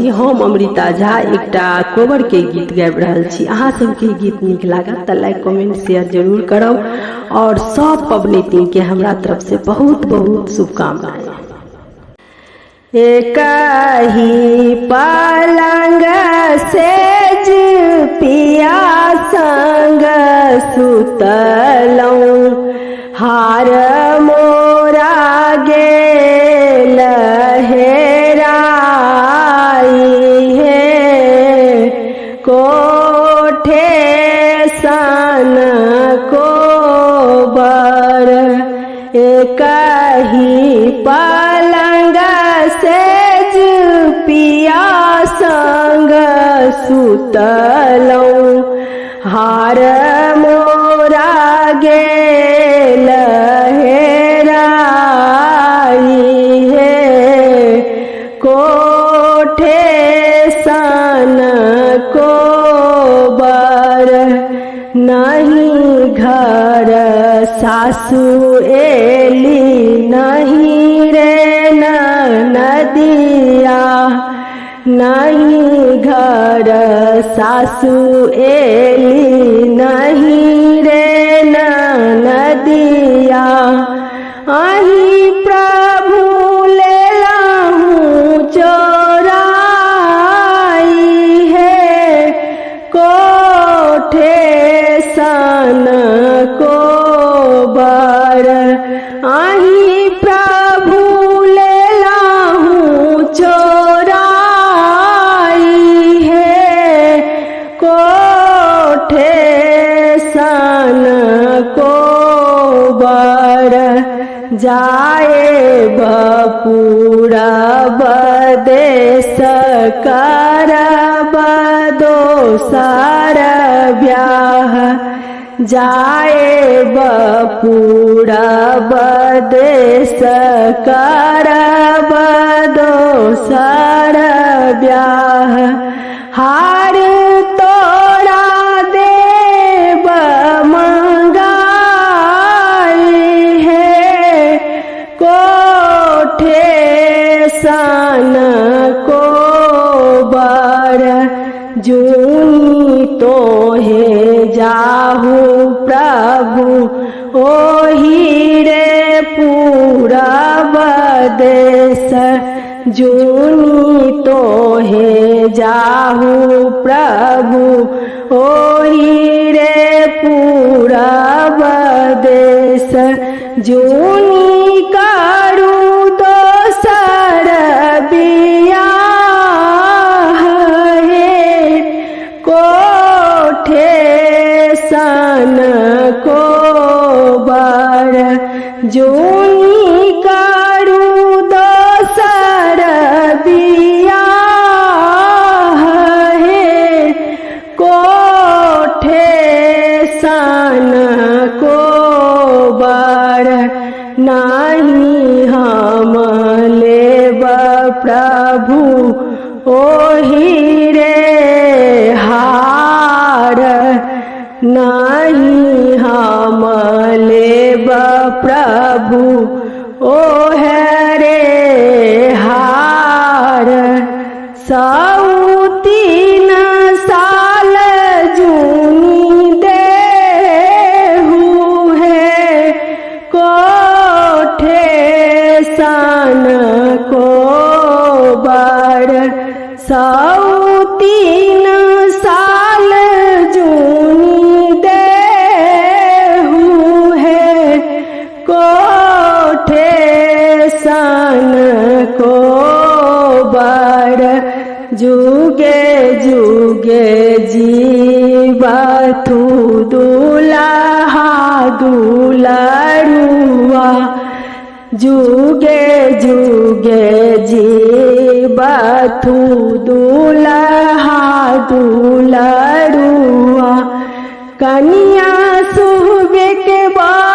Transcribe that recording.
हम अमृता झा एकटा कोबर के गीत गाबि रहल छी। अहाँ सबके गीत नीक लागत तऽ लाइक कमेंट शेयर जरूर करब और सब पबनैतिन के हमरा तरफ से बहुत बहुत शुभकामनाएं। एकही पलंग सेज पिया संग सुतलौं, हार मोरा गेल हेराई हे, कोठे सन कोबर। एकही पलंग सेज पिया संग सुतलौं, हार मोरा गेल हेराई हे, कोठे सन कोबर। नहीं घर सासु एली, नहीं रे नदिया, नहीं घर सासु एली, नहीं रे नदिया। अहीं प्रभु लेलहुँ चोराई हे, कोठे सन कोबर। अहीं प्रभु लेलहुँ चोराई हे, कोठे सन कोबर। जाए बपूरब देश करब दोसर ब्याह, जाए बपूरब देश करब दोसर ब्याह। हार तोरा देब मंगाई हे, कोठे सन कोबर। जूनी तोहे जाहू प्रभु, ओही रे पूरब देश। जूनी तोहे जाहू प्रभु, ओही रे पूरब देश। जूनी करू दोसर बियाह हे, कोठे सन कोबर। जूनी करू दोसर बियाह हे, कोठे सन कोबर। नहीं हम लेब प्रभु, ओही रे हार, नहीं हम लेब प्रभु, ओहे रे हार। 3 साल जूनी देहु है, कोठे सन कोबर। 3 साल जूनी देहु है, कोठे सन कोबर। जुगे जुगे जीवतु दुल्हा दुलरुआ, जुगे जुगे जीवतु दुल्हा दुलरुआ। कन्या सुहबे के बाद